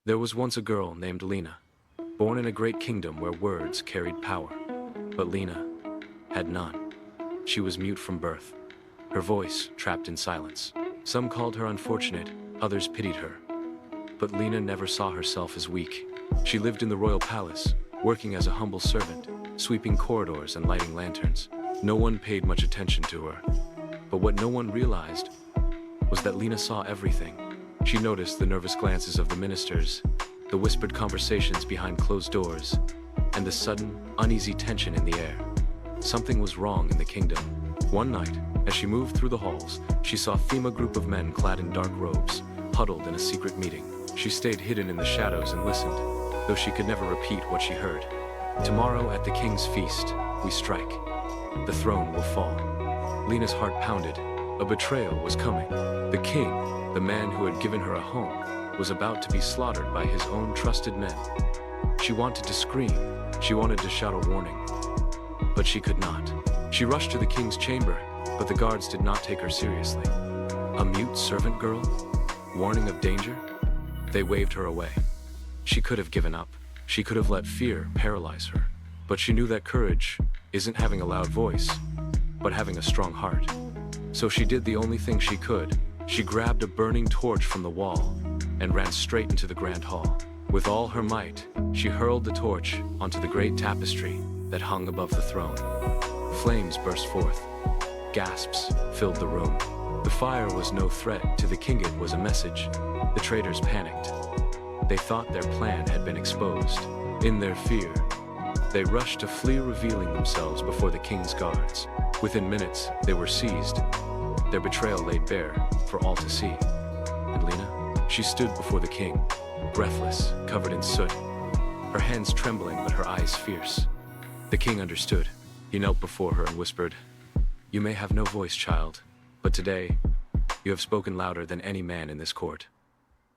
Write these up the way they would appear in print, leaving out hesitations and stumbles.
There was once a girl named Lena, born in a great kingdom where words carried power. But Lena had none. She was mute from birth, her voice trapped in silence. Some called her unfortunate, others pitied her. But Lena never saw herself as weak. She lived in the royal palace, working as a humble servant, sweeping corridors and lighting lanterns. No one paid much attention to her. But what no one realized was that Lena saw everything. She noticed the nervous glances of the ministers, the whispered conversations behind closed doors, and the sudden, uneasy tension in the air. Something was wrong in the kingdom. One night, as she moved through the halls, she saw a group of men clad in dark robes, huddled in a secret meeting. She stayed hidden in the shadows and listened, though she could never repeat what she heard. Tomorrow at the king's feast, we strike. The throne will fall. Lena's heart pounded. A betrayal was coming. The king, the man who had given her a home, was about to be slaughtered by his own trusted men. She wanted to scream. She wanted to shout a warning. But she could not. She rushed to the king's chamber, but the guards did not take her seriously. A mute servant girl? Warning of danger? They waved her away. She could have given up. She could have let fear paralyze her. But she knew that courage isn't having a loud voice, but having a strong heart. So she did the only thing she could. She grabbed a burning torch from the wall and ran straight into the grand hall. With all her might, she hurled the torch onto the great tapestry that hung above the throne. Flames burst forth. Gasps filled the room. The fire was no threat to the king, it was a message. The traitors panicked. They thought their plan had been exposed. In their fear, they rushed to flee, revealing themselves before the king's guards. Within minutes, they were seized, their betrayal laid bare for all to see. And Lena, she stood before the king, breathless, covered in soot, her hands trembling but her eyes fierce. The king understood. He knelt before her and whispered, "You may have no voice, child, but today, you have spoken louder than any man in this court."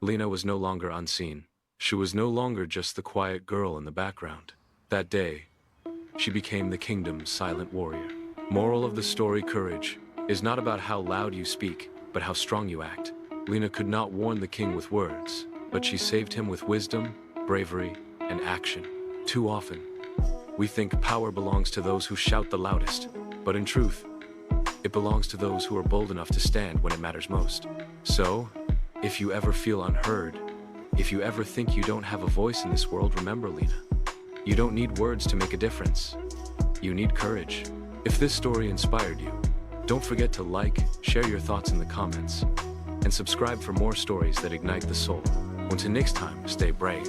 Lena was no longer unseen. She was no longer just the quiet girl in the background. That day, she became the kingdom's silent warrior. Moral of the story: courage is not about how loud you speak, but how strong you act. Lena could not warn the king with words, but she saved him with wisdom, bravery, and action. Too often, we think power belongs to those who shout the loudest, but in truth, it belongs to those who are bold enough to stand when it matters most. So, if you ever feel unheard, if you ever think you don't have a voice in this world, remember, Lena, you don't need words to make a difference. You need courage. If this story inspired you, don't forget to like, share your thoughts in the comments, and subscribe for more stories that ignite the soul. Until next time, stay brave.